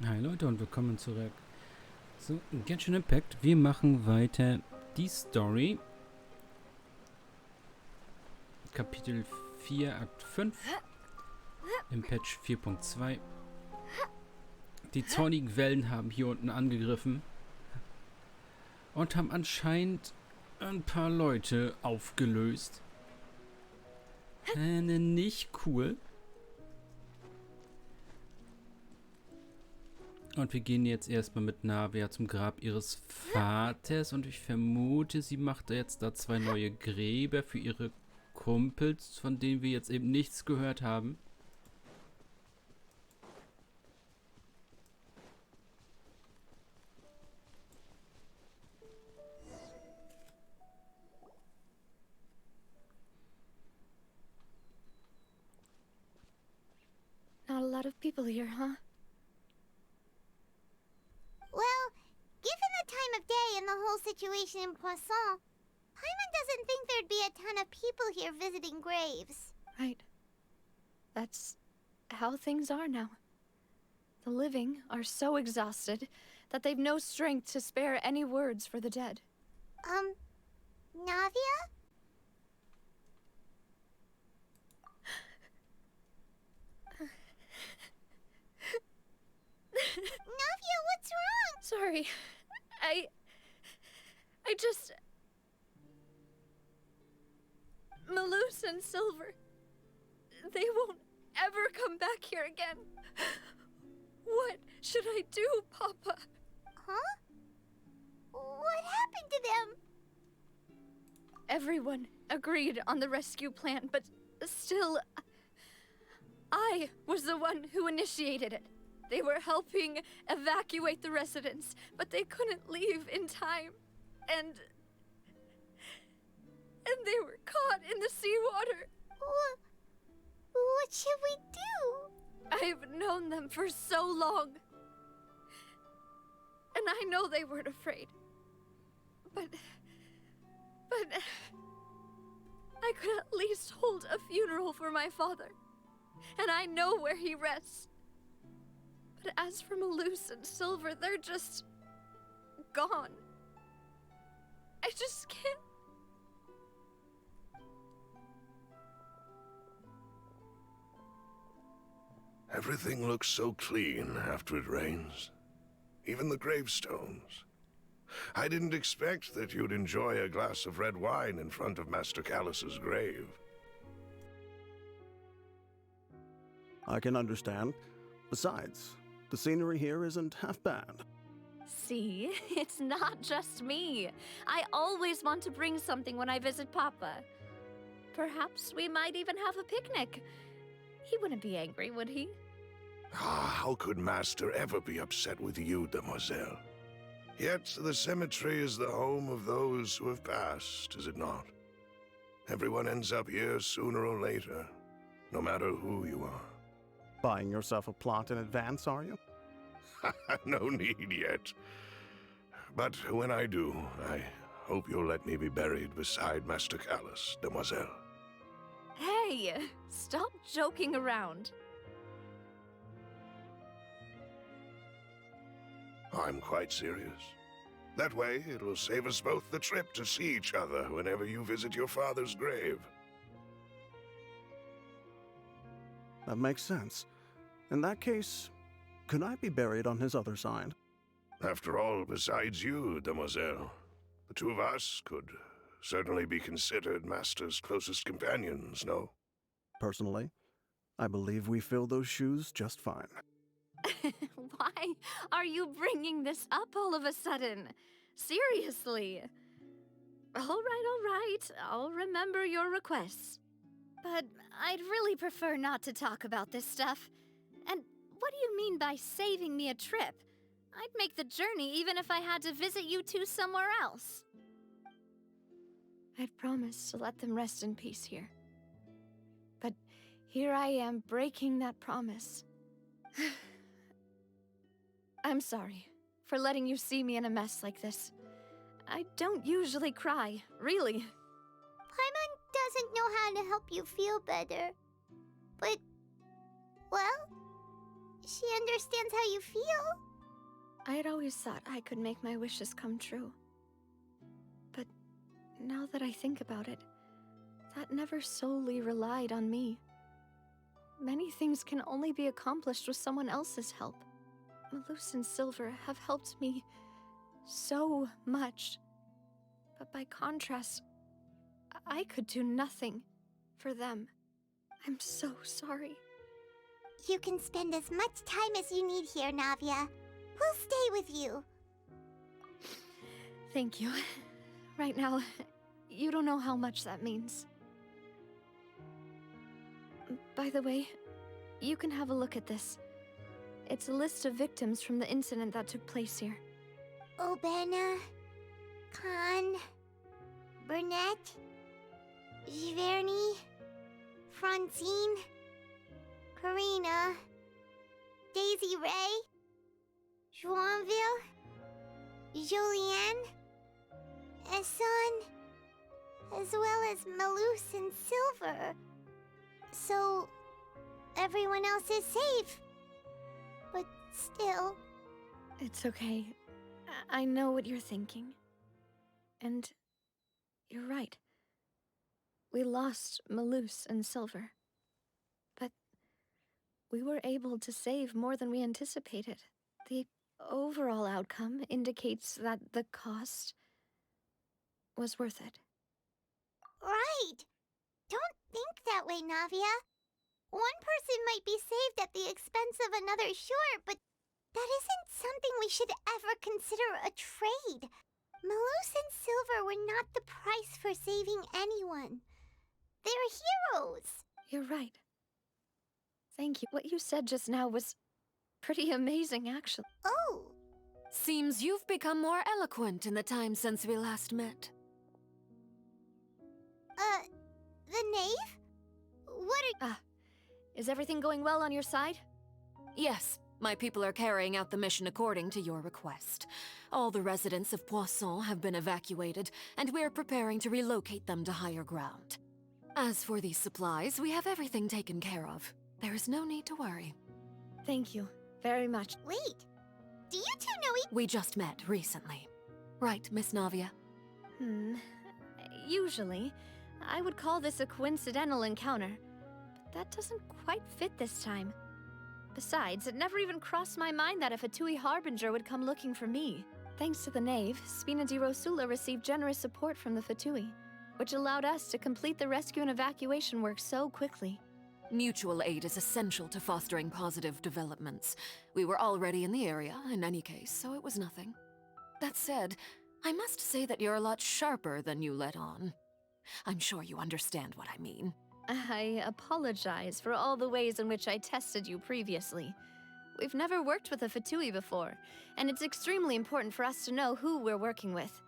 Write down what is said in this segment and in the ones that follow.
Hi Leute und willkommen zurück zu Genshin Impact. Wir machen weiter die Story. Kapitel 4, Akt 5 im Patch 4.2. Die zornigen Wellen haben hier unten angegriffen und haben anscheinend ein paar Leute aufgelöst. Nicht cool. Und wir gehen jetzt erstmal mit Navia zum Grab ihres Vaters und ich vermute, sie macht jetzt da 2 neue Gräber für ihre Kumpels, von denen wir jetzt eben nichts gehört haben. Not a lot of people here, huh? Well, given the time of day and the whole situation in Poisson, Paimon doesn't think there'd be a ton of people here visiting graves. Right. That's how things are now. The living are so exhausted that they've no strength to spare any words for the dead. Navia? Navia, what's wrong? Sorry. I just... Malus and Silver. They won't ever come back here again. What should I do, Papa? Huh? What happened to them? Everyone agreed on the rescue plan, but still... I was the one who initiated it. They were helping evacuate the residents, but they couldn't leave in time. And they were caught in the seawater. What should we do? I've known them for so long. And I know they weren't afraid. But I could at least hold a funeral for my father. And I know where he rests. But as for Malus and Silver, they're just... gone. I just can't... Everything looks so clean after it rains. Even the gravestones. I didn't expect that you'd enjoy a glass of red wine in front of Master Callus's grave. I can understand. Besides, the scenery here isn't half bad. See, it's not just me. I always want to bring something when I visit Papa. Perhaps we might even have a picnic. He wouldn't be angry, would he? How could Master ever be upset with you, demoiselle? Yet the cemetery is the home of those who have passed, is it not? Everyone ends up here sooner or later, no matter who you are. Buying yourself a plot in advance, are you? No need yet. But when I do, I hope you'll let me be buried beside Master Callus, demoiselle. Hey, stop joking around. I'm quite serious. That way, it'll save us both the trip to see each other whenever you visit your father's grave. That makes sense. In that case, could I be buried on his other side? After all, besides you, demoiselle, the two of us could certainly be considered Master's closest companions, no? Personally, I believe we fill those shoes just fine. Why are you bringing this up all of a sudden? Seriously. All right. I'll remember your requests. But I'd really prefer not to talk about this stuff. And what do you mean by saving me a trip? I'd make the journey even if I had to visit you two somewhere else. I'd promised to let them rest in peace here. But here I am breaking that promise. I'm sorry for letting you see me in a mess like this. I don't usually cry, really. Paimon doesn't know how to help you feel better. But, well, she understands how you feel. I had always thought I could make my wishes come true. But now that I think about it, that never solely relied on me. Many things can only be accomplished with someone else's help. Malus and Silver have helped me so much. But by contrast, I could do nothing for them. I'm so sorry. You can spend as much time as you need here, Navia. We'll stay with you. Thank you. Right now, you don't know how much that means. By the way, you can have a look at this. It's a list of victims from the incident that took place here. Obena, Khan, Burnett, Giverny, Francine, Karina, Daisy Ray, Joinville, Jolienne, Esson, as well as Malus and Silver. So, everyone else is safe. But still... It's okay. I know what you're thinking. And you're right. We lost Malus and Silver. But we were able to save more than we anticipated. The overall outcome indicates that the cost was worth it. Right! Don't think that way, Navia. One person might be saved at the expense of another, sure, but that isn't something we should ever consider a trade. Malus and Silver were not the price for saving anyone. They're heroes. You're right. Thank you. What you said just now was pretty amazing, actually. Oh, Seems you've become more eloquent in the time since we last met. the knave? What are... Is everything going well on your side? Yes, my people are carrying out the mission according to your request. All the residents of Poisson have been evacuated, and we're preparing to relocate them to higher ground. As for these supplies, we have everything taken care of. There is no need to worry. Thank you very much. Wait, do you two know each... We just met recently. Right, Miss Navia? Usually, I would call this a coincidental encounter, but that doesn't quite fit this time. Besides, it never even crossed my mind that a Fatui Harbinger would come looking for me. Thanks to the Knave, Spina di Rosula received generous support from the Fatui, which allowed us to complete the rescue and evacuation work so quickly. Mutual aid is essential to fostering positive developments. We were already in the area, in any case, so it was nothing. That said, I must say that you're a lot sharper than you let on. I'm sure you understand what I mean. I apologize for all the ways in which I tested you previously. We've never worked with a Fatui before, and it's extremely important for us to know who we're working with.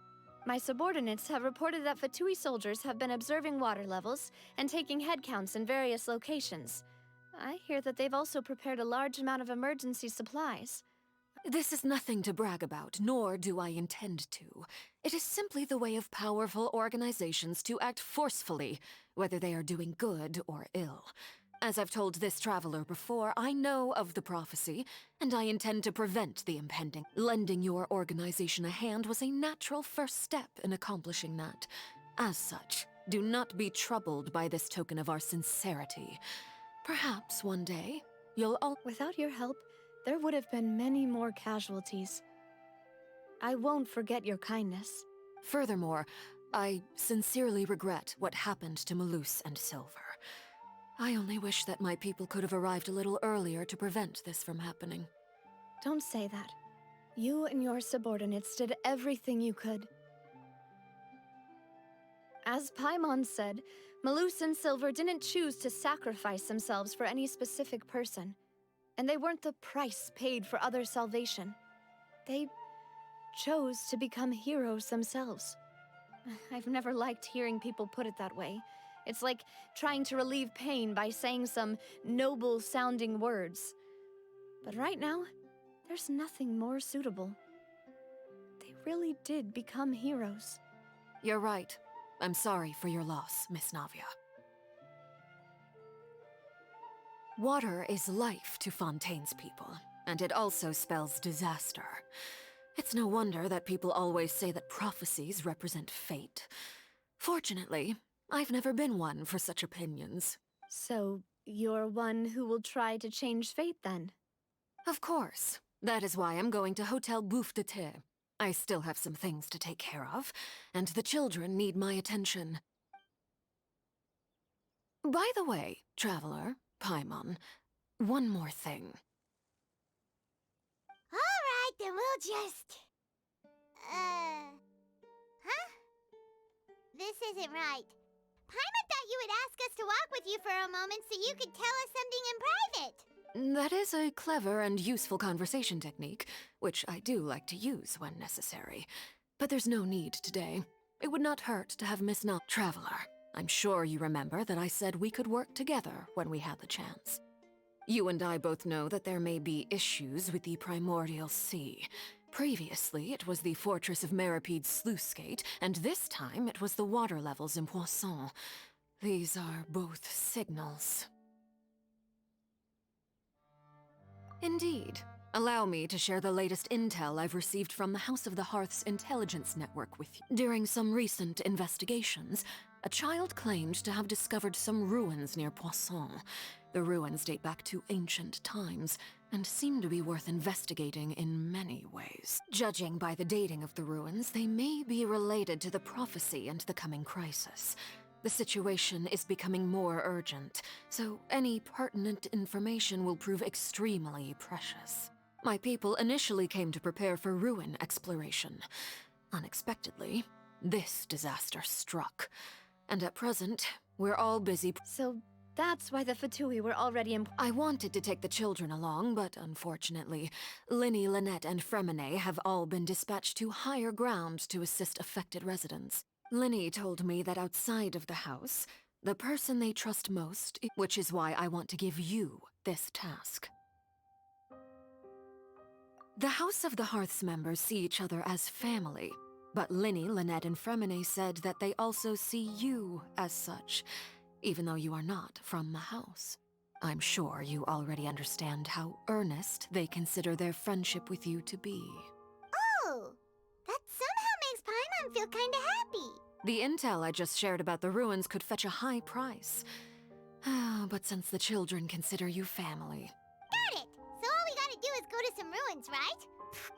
My subordinates have reported that Fatui soldiers have been observing water levels and taking head counts in various locations. I hear that they've also prepared a large amount of emergency supplies. This is nothing to brag about, nor do I intend to. It is simply the way of powerful organizations to act forcefully, whether they are doing good or ill. As I've told this traveler before, I know of the prophecy, and I intend to prevent the impending. Lending your organization a hand was a natural first step in accomplishing that. As such, do not be troubled by this token of our sincerity. Perhaps one day, you'll all— Without your help, there would have been many more casualties. I won't forget your kindness. Furthermore, I sincerely regret what happened to Malus and Silver. I only wish that my people could have arrived a little earlier to prevent this from happening. Don't say that. You and your subordinates did everything you could. As Paimon said, Malus and Silver didn't choose to sacrifice themselves for any specific person, and they weren't the price paid for other salvation. They chose to become heroes themselves. I've never liked hearing people put it that way. It's like trying to relieve pain by saying some noble-sounding words. But right now, there's nothing more suitable. They really did become heroes. You're right. I'm sorry for your loss, Miss Navia. Water is life to Fontaine's people, and it also spells disaster. It's no wonder that people always say that prophecies represent fate. Fortunately, I've never been one for such opinions. So, you're one who will try to change fate then? Of course. That is why I'm going to Hotel Bouffe de Thé. I still have some things to take care of, and the children need my attention. By the way, Traveler, Paimon, one more thing. Alright, then we'll just... Huh? This isn't right. Paimon thought you would ask us to walk with you for a moment so you could tell us something in private. That is a clever and useful conversation technique, which I do like to use when necessary. But there's no need today. It would not hurt to have Miss Not Traveler. I'm sure you remember that I said we could work together when we had the chance. You and I both know that there may be issues with the Primordial Sea. Previously, it was the Fortress of Meripede's sluice gate, and this time it was the water levels in Poisson. These are both signals. Indeed. Allow me to share the latest intel I've received from the House of the Hearth's intelligence network with you. During some recent investigations, a child claimed to have discovered some ruins near Poisson. The ruins date back to ancient times, and seem to be worth investigating in many ways. Judging by the dating of the ruins, they may be related to the prophecy and the coming crisis. The situation is becoming more urgent, so any pertinent information will prove extremely precious. My people initially came to prepare for ruin exploration. Unexpectedly, this disaster struck. And at present, we're all busy. So that's why the Fatui were already in... I wanted to take the children along, but unfortunately, Linny, Lynette, and Fremine have all been dispatched to higher ground to assist affected residents. Linny told me that outside of the house, the person they trust most, which is why I want to give you this task. The House of the Hearth's members see each other as family, but Linny, Lynette, and Fremine said that they also see you as such, even though you are not from the house. I'm sure you already understand how earnest they consider their friendship with you to be. Oh, that somehow makes Paimon feel kinda happy. The intel I just shared about the ruins could fetch a high price. But since the children consider you family... Got it! So all we gotta do is go to some ruins, right?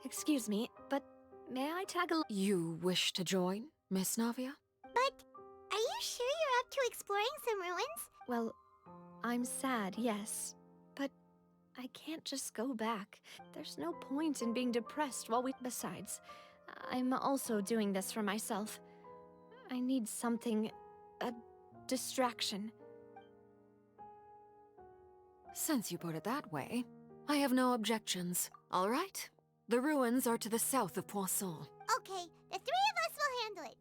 Excuse me, but may I tag along? You wish to join, Miss Navia? But are you sure you're up to exploring some ruins? Well, I'm sad, yes. But I can't just go back. There's no point in being depressed while we... Besides, I'm also doing this for myself. I need something... a distraction. Since you put it that way, I have no objections. All right? The ruins are to the south of Poisson. Okay, the three of us will handle it.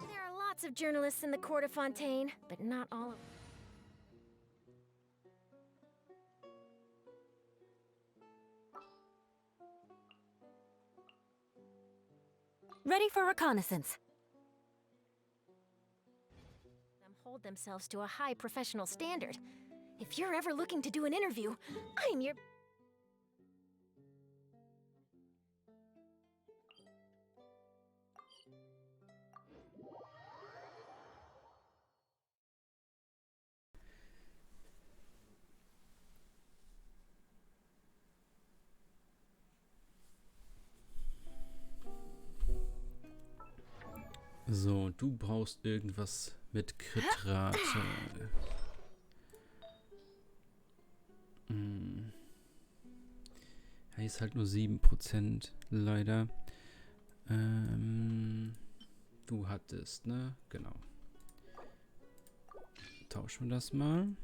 There are lots of journalists in the court of Fontaine, but not all of them. Ready for reconnaissance. Them hold themselves to a high professional standard. If you're ever looking to do an interview, I'm your... So, du brauchst irgendwas mit Kritrate. Ja, hier ist halt nur 7%, leider. Du hattest, ne? Genau. Tauschen wir das mal.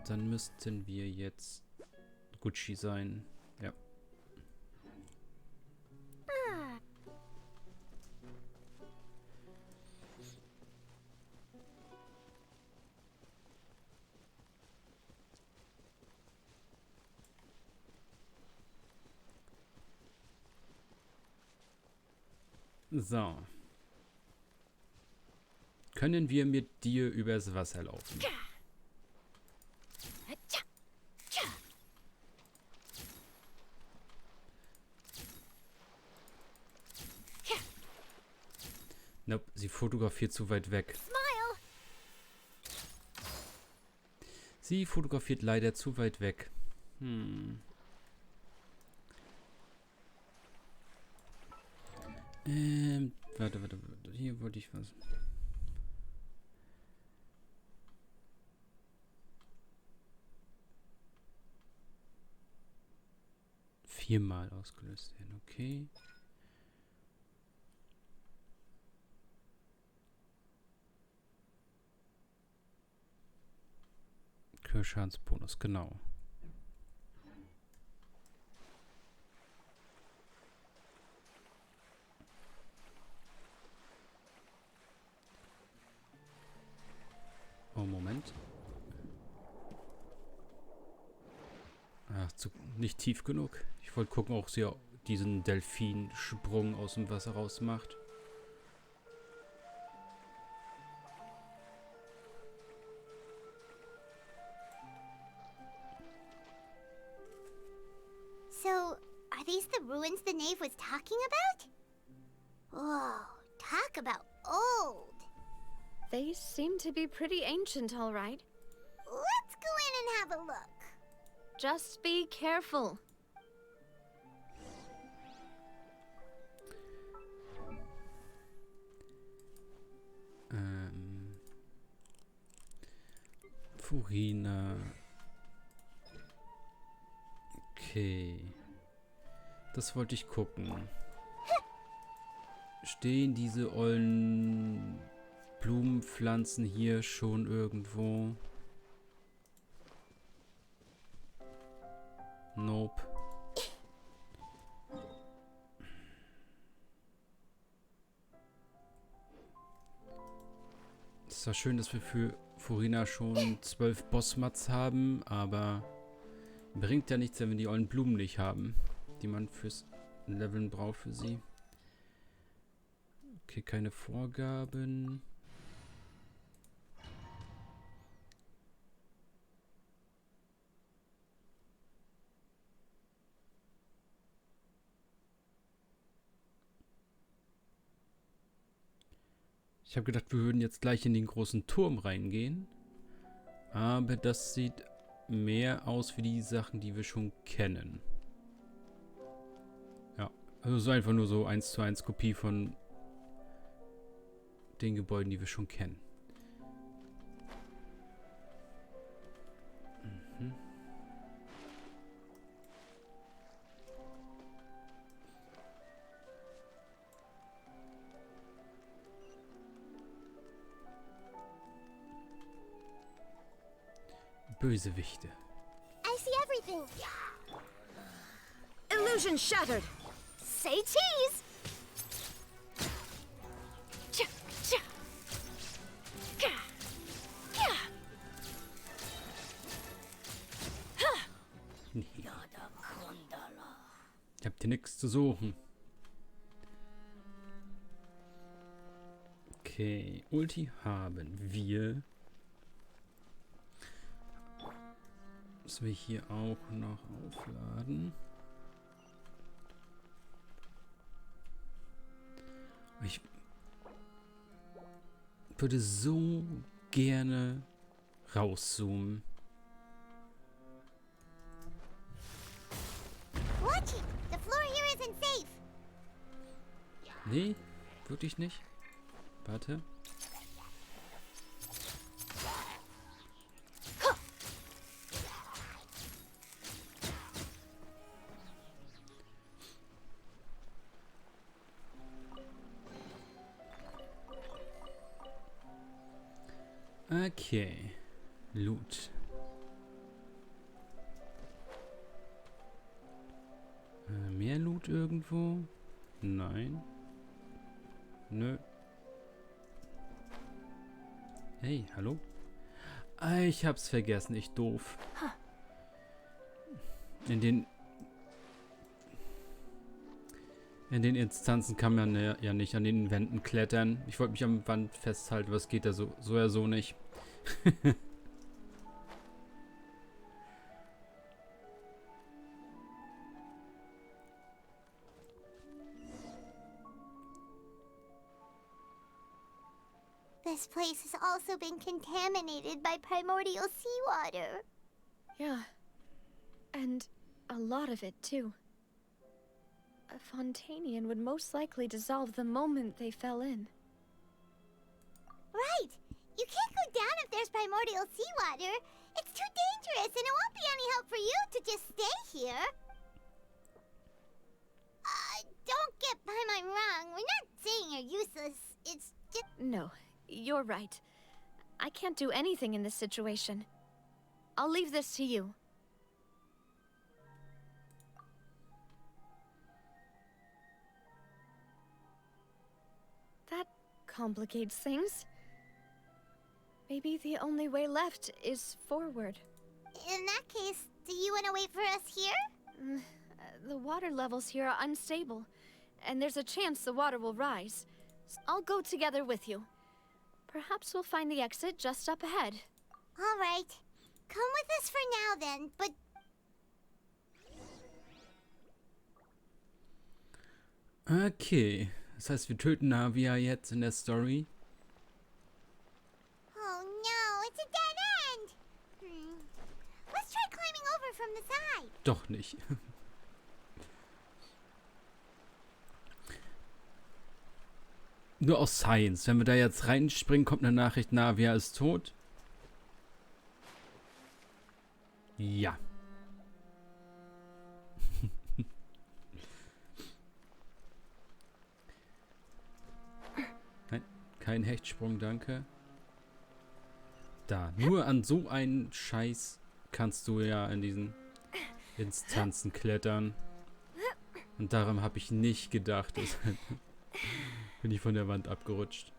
Dann müssten wir jetzt Gucci sein. Ja. So. Können wir mit dir übers Wasser laufen? Nope, sie fotografiert zu weit weg. Sie fotografiert leider zu weit weg. Warte. Hier wollte ich was. Viermal ausgelöst werden, okay. Schadensbonus, genau. Oh, Moment. Ach, nicht tief genug. Ich wollte gucken, ob sie diesen Delfinsprung aus dem Wasser raus macht. So, are these the ruins the knave was talking about? Whoa, talk about old. They seem to be pretty ancient, all right. Let's go in and have a look. Just be careful. Furina. Okay. Das wollte ich gucken. Stehen diese ollen Blumenpflanzen hier schon irgendwo? Nope. Es ist zwar schön, dass wir für Furina schon 12 Bossmats haben, aber bringt ja nichts, wenn wir die ollen Blumen nicht haben, die man fürs Leveln braucht für sie. Okay, keine Vorgaben. Ich habe gedacht, wir würden jetzt gleich in den großen Turm reingehen. Aber das sieht mehr aus wie die Sachen, die wir schon kennen. Ja, also so einfach nur so 1:1 Kopie von den Gebäuden, die wir schon kennen. Mhm. Bösewichte. I see everything. Illusion shattered. Say cheese. Ich hab hier nichts zu suchen. Okay, Ulti haben wir. Müssen wir hier auch noch aufladen. Ich würde so gerne rauszoomen. Watch it. The floor here isn't safe. Nee, wirklich nicht. Warte. Okay. Loot. Mehr Loot irgendwo? Nein. Nö. Hey, hallo? Ah, ich hab's vergessen, ich doof. In den Instanzen kann man ja nicht an den Wänden klettern. Ich wollte mich am Wand festhalten, was geht da so ja so nicht. This place has also been contaminated by primordial seawater. Yeah. And a lot of it, too. A Fontanian would most likely dissolve the moment they fell in. Right! You can't go down if there's primordial seawater. It's too dangerous, and it won't be any help for you to just stay here. Don't get by my wrong. We're not saying you're useless. It's just... No, you're right. I can't do anything in this situation. I'll leave this to you. That complicates things. Maybe the only way left is forward. In that case, do you want to wait for us here? The water levels here are unstable, and there's a chance the water will rise. I'll go together with you. Perhaps we'll find the exit just up ahead. All right. Come with us for now, then, but... Okay. Das heißt, wir töten Navia jetzt in der Story. Oh no, it's a dead end! Let's try climbing over from the side. Doch nicht. Nur aus Science. Wenn wir da jetzt reinspringen, kommt eine Nachricht, Navia ist tot. Ja. Nein, kein Hechtsprung, danke. Da, nur an so einen Scheiß kannst du ja in diesen Instanzen klettern. Und daran habe ich nicht gedacht. Deshalb bin ich von der Wand abgerutscht.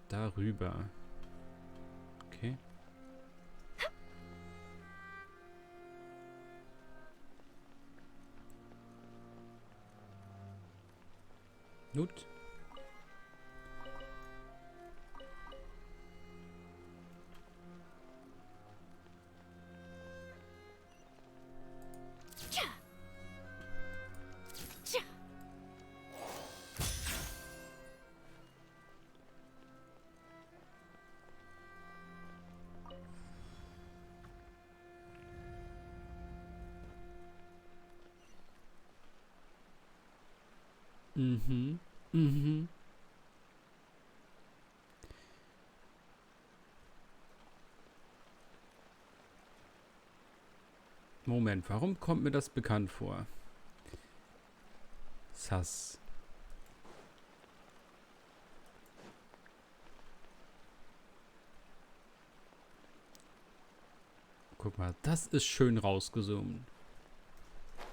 Darüber. Okay. Gut. Mhm. Mhm. Moment, warum kommt mir das bekannt vor? Sass. Guck mal, das ist schön rausgezoomt.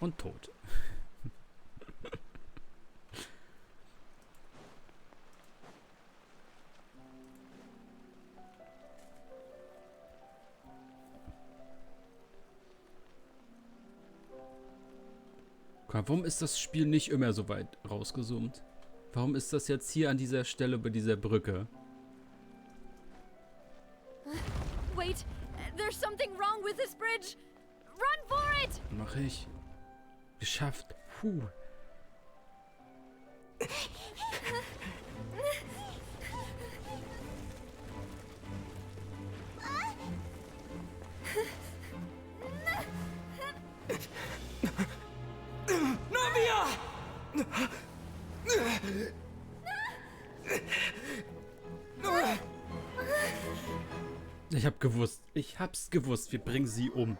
Und tot. Warum ist das Spiel nicht immer so weit rausgezoomt? Warum ist das jetzt hier an dieser Stelle bei dieser Brücke? Wait, there's something wrong with this bridge. Run for it! Mach ich. Geschafft. Puh. Ich hab's gewusst, wir bringen sie um.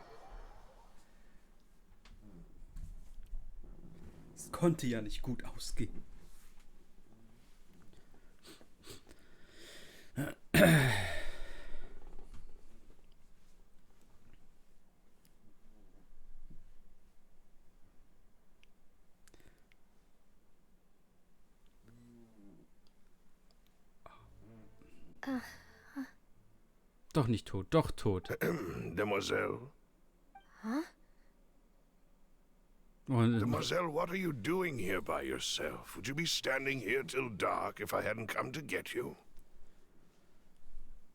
Es konnte ja nicht gut ausgehen. Doch nicht tot, doch tot. Demoiselle. Huh? Und Demoiselle, what are you doing here by yourself? Would you be standing here till dark if I hadn't come to get you?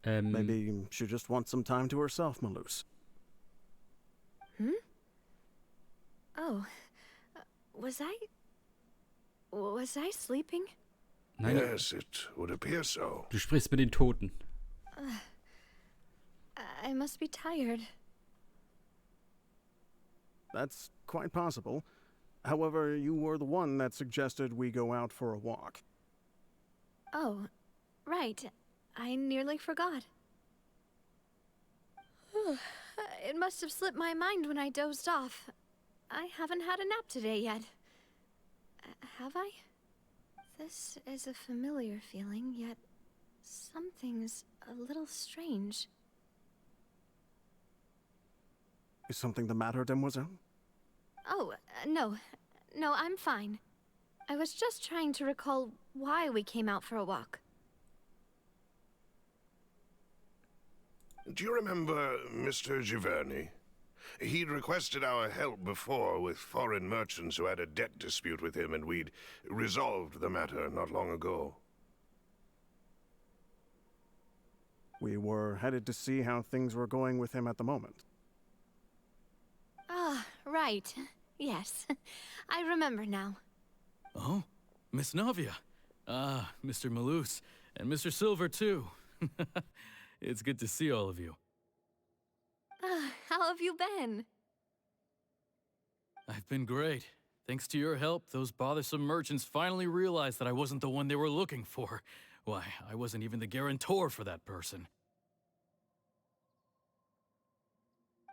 Maybe she just wants some time to herself, Malus. Oh, was I sleeping? nein, Yes, it would appear so. du sprichst mit den Toten. I must be tired. That's quite possible. However, you were the one that suggested we go out for a walk. Oh, right. I nearly forgot. It must have slipped my mind when I dozed off. I haven't had a nap today yet. Have I? This is a familiar feeling, yet something's a little strange. Is something the matter, Demoiselle? Oh, no. No, I'm fine. I was just trying to recall why we came out for a walk. Do you remember Mr. Giverny? He'd requested our help before with foreign merchants who had a debt dispute with him, and we'd resolved the matter not long ago. We were headed to see how things were going with him at the moment. Ah, right. Yes. I remember now. Oh, Miss Navia. Ah, Mr. Malus, and Mr. Silver, too. It's good to see all of you. How have you been? I've been great. Thanks to your help, those bothersome merchants finally realized that I wasn't the one they were looking for. Why, I wasn't even the guarantor for that person.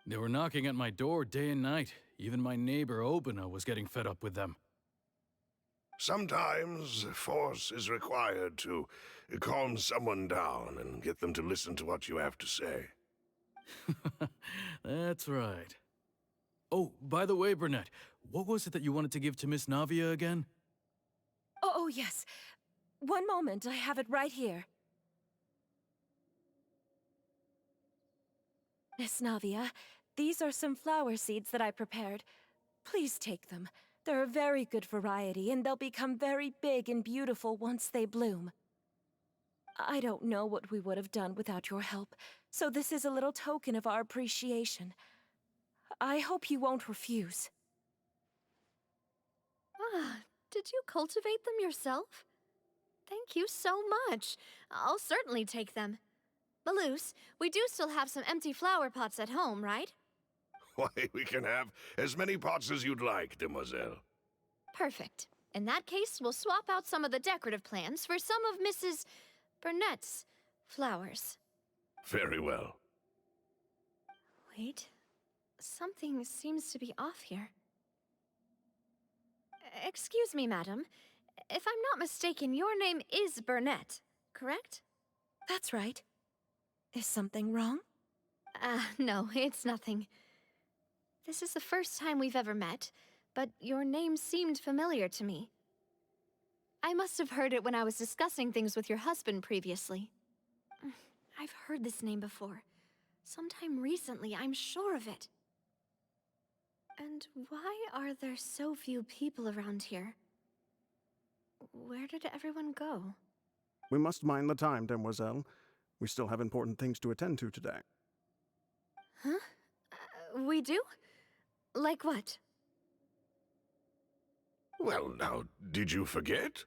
They were knocking at my door day and night. Even my neighbor, Obina, was getting fed up with them. Sometimes force is required to calm someone down and get them to listen to what you have to say. That's right. Oh, by the way, Burnett, what was it that you wanted to give to Miss Navia again? Oh, yes. One moment, I have it right here. Miss Navia, these are some flower seeds that I prepared. Please take them. They're a very good variety, and they'll become very big and beautiful once they bloom. I don't know what we would have done without your help, so this is a little token of our appreciation. I hope you won't refuse. Ah, did you cultivate them yourself? Thank you so much. I'll certainly take them. Malus, we do still have some empty flower pots at home, right? Why, we can have as many pots as you'd like, Demoiselle. Perfect. In that case, we'll swap out some of the decorative plants for some of Mrs. Burnett's flowers. Very well. Wait. Something seems to be off here. Excuse me, madam. If I'm not mistaken, your name is Burnett, correct? That's right. Is something wrong? No, it's nothing. This is the first time we've ever met, but your name seemed familiar to me. I must have heard it when I was discussing things with your husband previously. I've heard this name before. Sometime recently, I'm sure of it. And why are there so few people around here? Where did everyone go? We must mind the time, Demoiselle. We still have important things to attend to today. Huh? We do? Like what? Well, now, did you forget?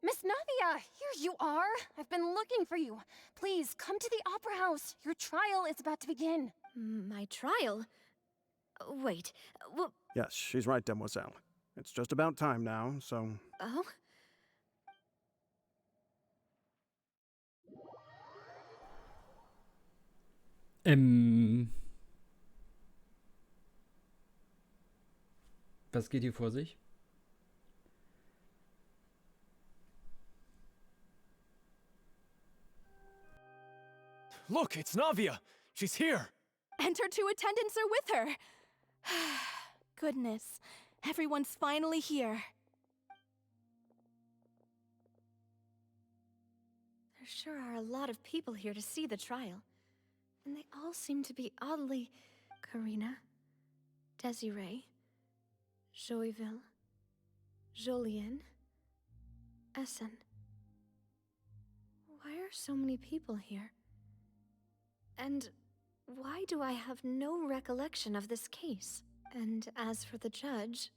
Miss Navia, here you are. I've been looking for you. Please, come to the Opera House. Your trial is about to begin. My trial? Wait, well... Yes, she's right, Demoiselle. It's just about time now, so... Oh? Was geht hier vor sich? Look, it's Navia! She's here! And her two attendants are with her. Goodness, everyone's finally here. There sure are a lot of people here to see the trial. And they all seem to be oddly... Karina, Desiree, Joyville, Jolien, Essen. Why are so many people here? And why do I have no recollection of this case? And as for the judge...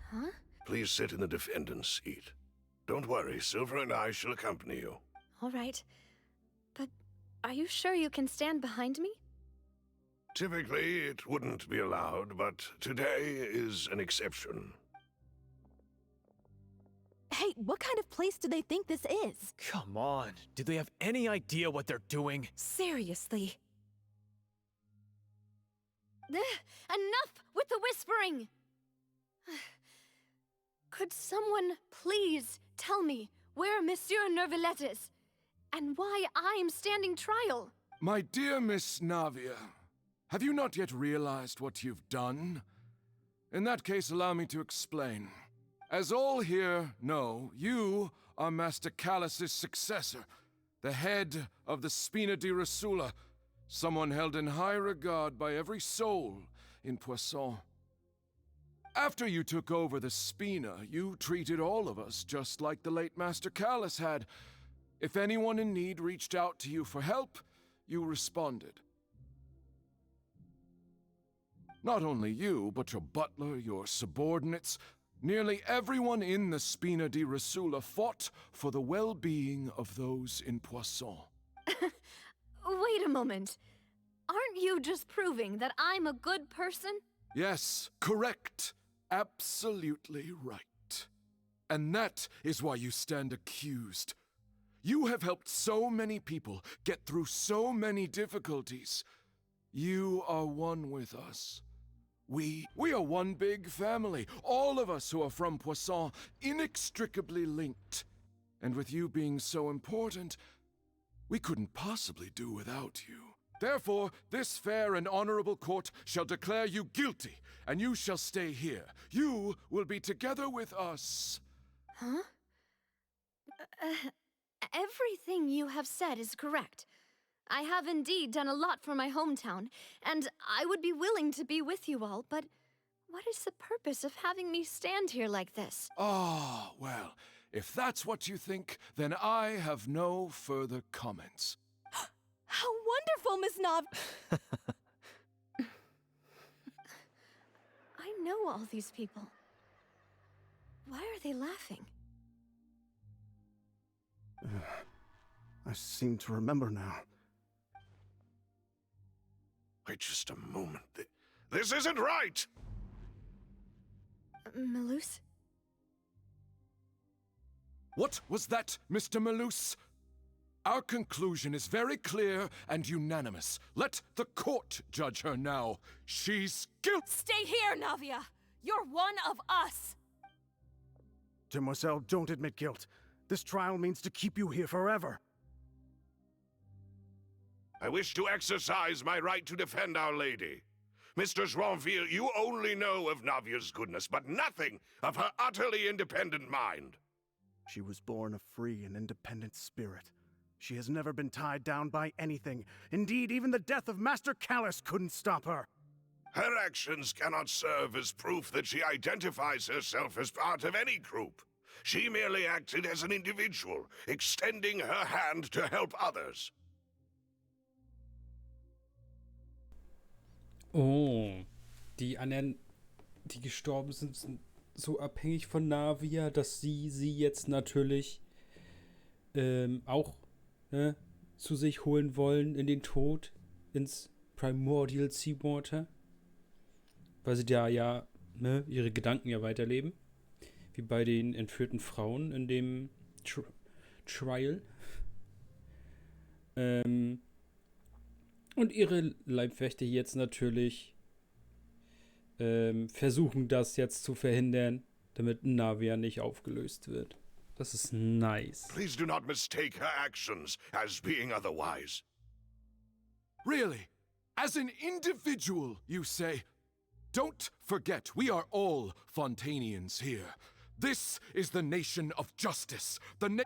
huh? Please sit in the defendant's seat. Don't worry, Silver and I shall accompany you. All right. But are you sure you can stand behind me? Typically, it wouldn't be allowed, but today is an exception. Hey, what kind of place do they think this is? Come on, do they have any idea what they're doing? Seriously. Enough with the whispering! Could someone please tell me where Monsieur Neuvillette is? And why I'm standing trial? My dear Miss Navia, have you not yet realized what you've done? In that case, allow me to explain. As all here know, you are Master Callus's successor, the head of the Spina di Rosula, someone held in high regard by every soul in Poisson. After you took over the Spina, you treated all of us just like the late Master Callus had. If anyone in need reached out to you for help, you responded. Not only you, but your butler, your subordinates, nearly everyone in the Spina di Rosula fought for the well-being of those in Poisson. Wait a moment. Aren't you just proving that I'm a good person? Yes, correct. Absolutely right. And that is why you stand accused. You have helped so many people get through so many difficulties. You are one with us. We are one big family, all of us who are from Poisson, inextricably linked. And with you being so important, we couldn't possibly do without you. Therefore, this fair and honorable court shall declare you guilty, and you shall stay here. You will be together with us. Huh? Everything you have said is correct. I have indeed done a lot for my hometown, and I would be willing to be with you all, but what is the purpose of having me stand here like this? Ah, well, if that's what you think, then I have no further comments. How wonderful, Miss Nav! I know all these people. Why are they laughing? I seem to remember now. Wait just a moment. This isn't right! Melus? What was that, Mr. Malus? Our conclusion is very clear and unanimous. Let the court judge her now. She's guilty. Stay here, Navia! You're one of us! Demoiselle, don't admit guilt. This trial means to keep you here forever. I wish to exercise my right to defend Our Lady. Mr. Joinville, you only know of Navia's goodness, but nothing of her utterly independent mind. She was born a free and independent spirit. She has never been tied down by anything. Indeed, even the death of Master Callus couldn't stop her. Her actions cannot serve as proof that she identifies herself as part of any group. She merely acted as an individual, extending her hand to help others. Oh, die anderen, die gestorben sind, sind so abhängig von Navia, dass sie jetzt natürlich auch zu sich holen wollen in den Tod, ins Primordial Seawater, weil sie da ja ihre Gedanken ja weiterleben, wie bei den entführten Frauen in dem Trial. Und ihre Leibwächter jetzt natürlich versuchen, das jetzt zu verhindern, damit Navia nicht aufgelöst wird. Das ist nice. Please do not mistake her actions as being otherwise. Really? As an individual, you say? Don't forget, we are all Fontanians here. This is the nation of justice.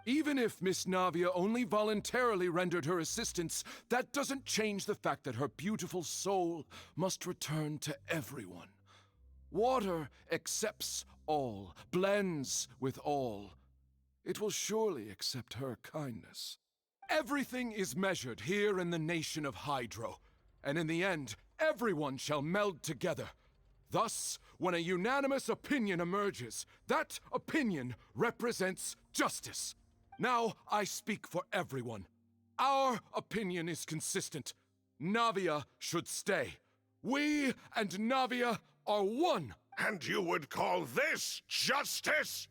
Even if Miss Navia only voluntarily rendered her assistance, that doesn't change the fact that her beautiful soul must return to everyone. Water accepts all, blends with all. It will surely accept her kindness. Everything is measured here in the nation of Hydro, and in the end, everyone shall meld together. Thus, when a unanimous opinion emerges, that opinion represents justice. Now I speak for everyone. Our opinion is consistent. Navia should stay. We and Navia are one. And you would call this justice?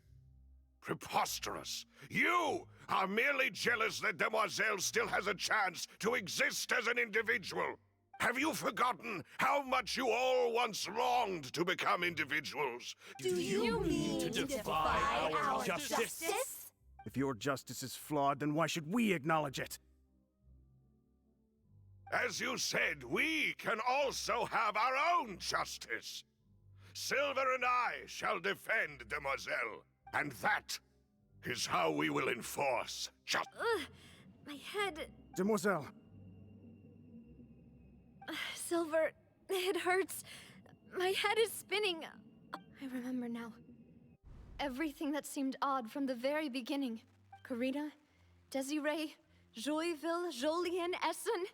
Preposterous. You are merely jealous that Demoiselle still has a chance to exist as an individual. Have you forgotten how much you all once longed to become individuals? Do you mean to defy our justice? If your justice is flawed, then why should we acknowledge it? As you said, we can also have our own justice. Silver and I shall defend Demoiselle, and that is how we will enforce justice. My head... Demoiselle. Silver, it hurts. My head is spinning. I remember now. Everything that seemed odd from the very beginning. Karina, Desiree, Joyville, Jolien, Essen,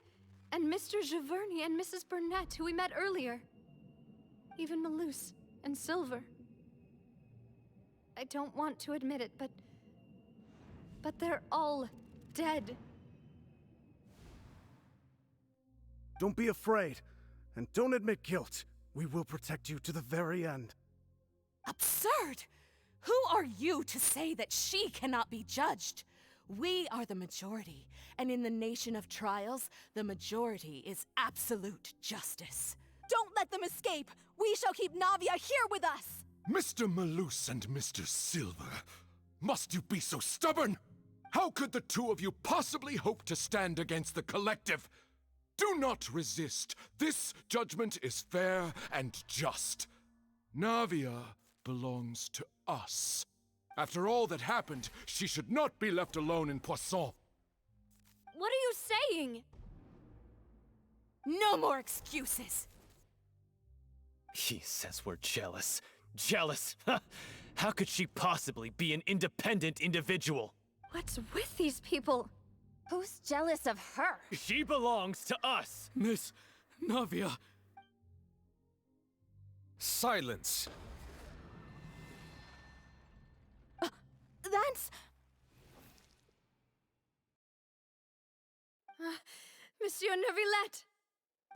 and Mr. Giverny and Mrs. Burnett, who we met earlier. Even Malus and Silver. I don't want to admit it, but they're all dead. Don't be afraid, and don't admit guilt. We will protect you to the very end. Absurd! Who are you to say that she cannot be judged? We are the majority, and in the nation of trials, the majority is absolute justice. Don't let them escape! We shall keep Navia here with us! Mr. Malus and Mr. Silver, must you be so stubborn? How could the two of you possibly hope to stand against the collective? Do not resist. This judgment is fair and just. Navia belongs to us. After all that happened, she should not be left alone in Poisson. What are you saying? No more excuses! He says we're jealous. Jealous? How could she possibly be an independent individual? What's with these people? Who's jealous of her? She belongs to us! Miss Navia. Silence! That's... Monsieur Neuvillette!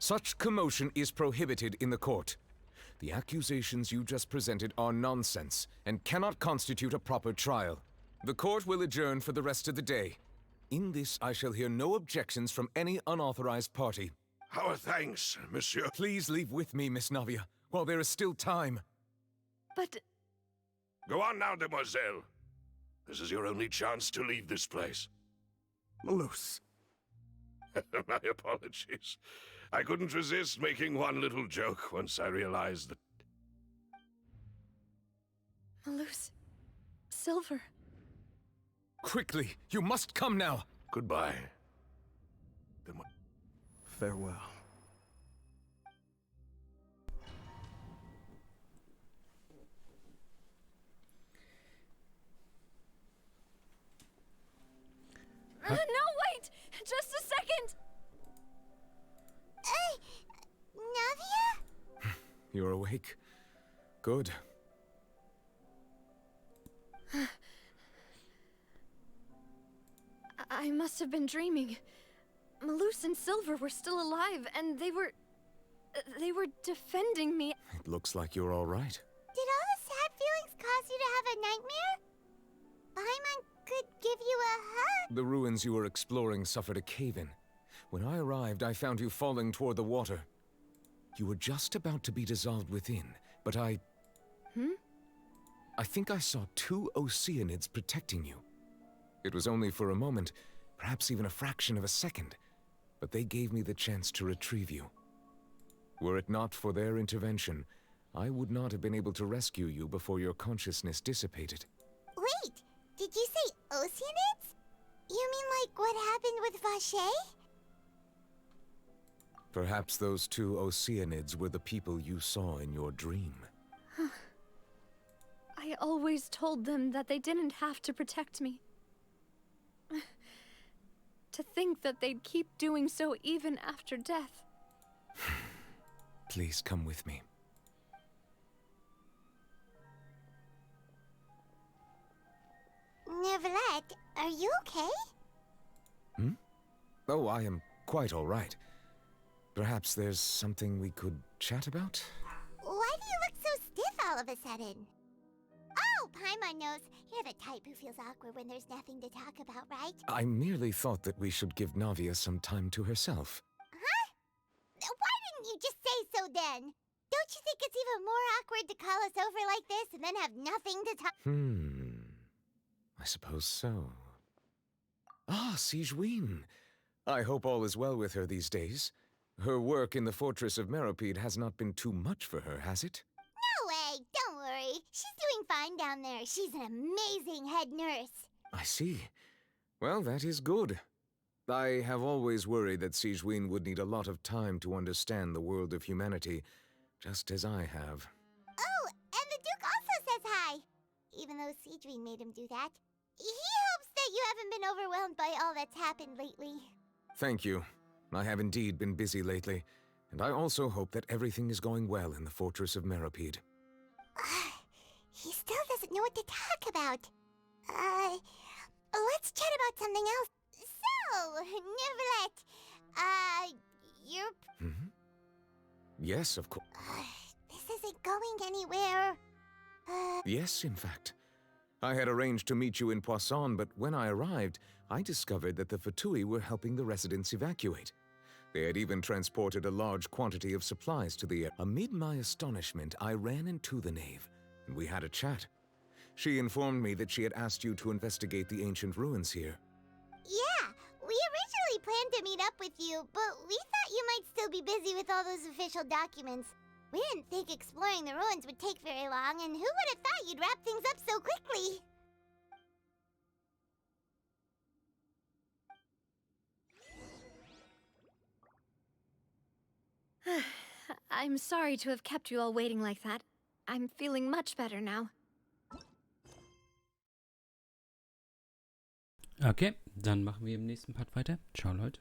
Such commotion is prohibited in the court. The accusations you just presented are nonsense and cannot constitute a proper trial. The court will adjourn for the rest of the day. In this, I shall hear no objections from any unauthorized party. Our thanks, monsieur. Please leave with me, Miss Navia, while there is still time. But... Go on now, Demoiselle. This is your only chance to leave this place. Malus. My apologies. I couldn't resist making one little joke once I realized that... Malus... Silver... Quickly, you must come now. Goodbye. Farewell. No, wait! Just a second! Navia? You're awake? Good. I must have been dreaming. Malus and Silver were still alive, and they were defending me. It looks like you're all right. Did all the sad feelings cause you to have a nightmare? Paimon could give you a hug. The ruins you were exploring suffered a cave-in. When I arrived, I found you falling toward the water. You were just about to be dissolved within, but I think I saw two Oceanids protecting you. It was only for a moment, perhaps even a fraction of a second, but they gave me the chance to retrieve you. Were it not for their intervention, I would not have been able to rescue you before your consciousness dissipated. Wait, did you say Oceanids? You mean like what happened with Vache? Perhaps those two Oceanids were the people you saw in your dream. always told them that they didn't have to protect me. To think that they'd keep doing so even after death. Please come with me. Neverlet, are you okay? Hmm? Oh, I am quite all right. Perhaps there's something we could chat about? Why do you look so stiff all of a sudden? Oh, Paimon knows. You're the type who feels awkward when there's nothing to talk about, right? I merely thought that we should give Navia some time to herself. Huh? Why didn't you just say so then? Don't you think it's even more awkward to call us over like this and then have nothing to talk? I suppose so. Ah, Sigewinne. I hope all is well with her these days. Her work in the Fortress of Meropide has not been too much for her, has it? No way, don't worry. She's doing fine down there. She's an amazing head nurse. I see. Well, that is good. I have always worried that Sigewinne would need a lot of time to understand the world of humanity, just as I have. Oh, and the Duke also says hi. Even though Sigewinne made him do that. He hopes that you haven't been overwhelmed by all that's happened lately. Thank you. I have indeed been busy lately, and I also hope that everything is going well in the Fortress of Meropide. He still doesn't know what to talk about. Let's chat about something else. So, Neverlet, you're... Yes, of course. This isn't going anywhere. Yes, in fact. I had arranged to meet you in Poisson, but when I arrived, I discovered that the Fatui were helping the residents evacuate. They had even transported a large quantity of supplies to the air. Amid my astonishment, I ran into the knave, and we had a chat. She informed me that she had asked you to investigate the ancient ruins here. Yeah, we originally planned to meet up with you, but we thought you might still be busy with all those official documents. We didn't think exploring the ruins would take very long, and who would have thought you'd wrap things up so quickly? I'm sorry to have kept you all waiting like that. I'm feeling much better now. Okay, dann machen wir im nächsten Part weiter. Ciao, Leute.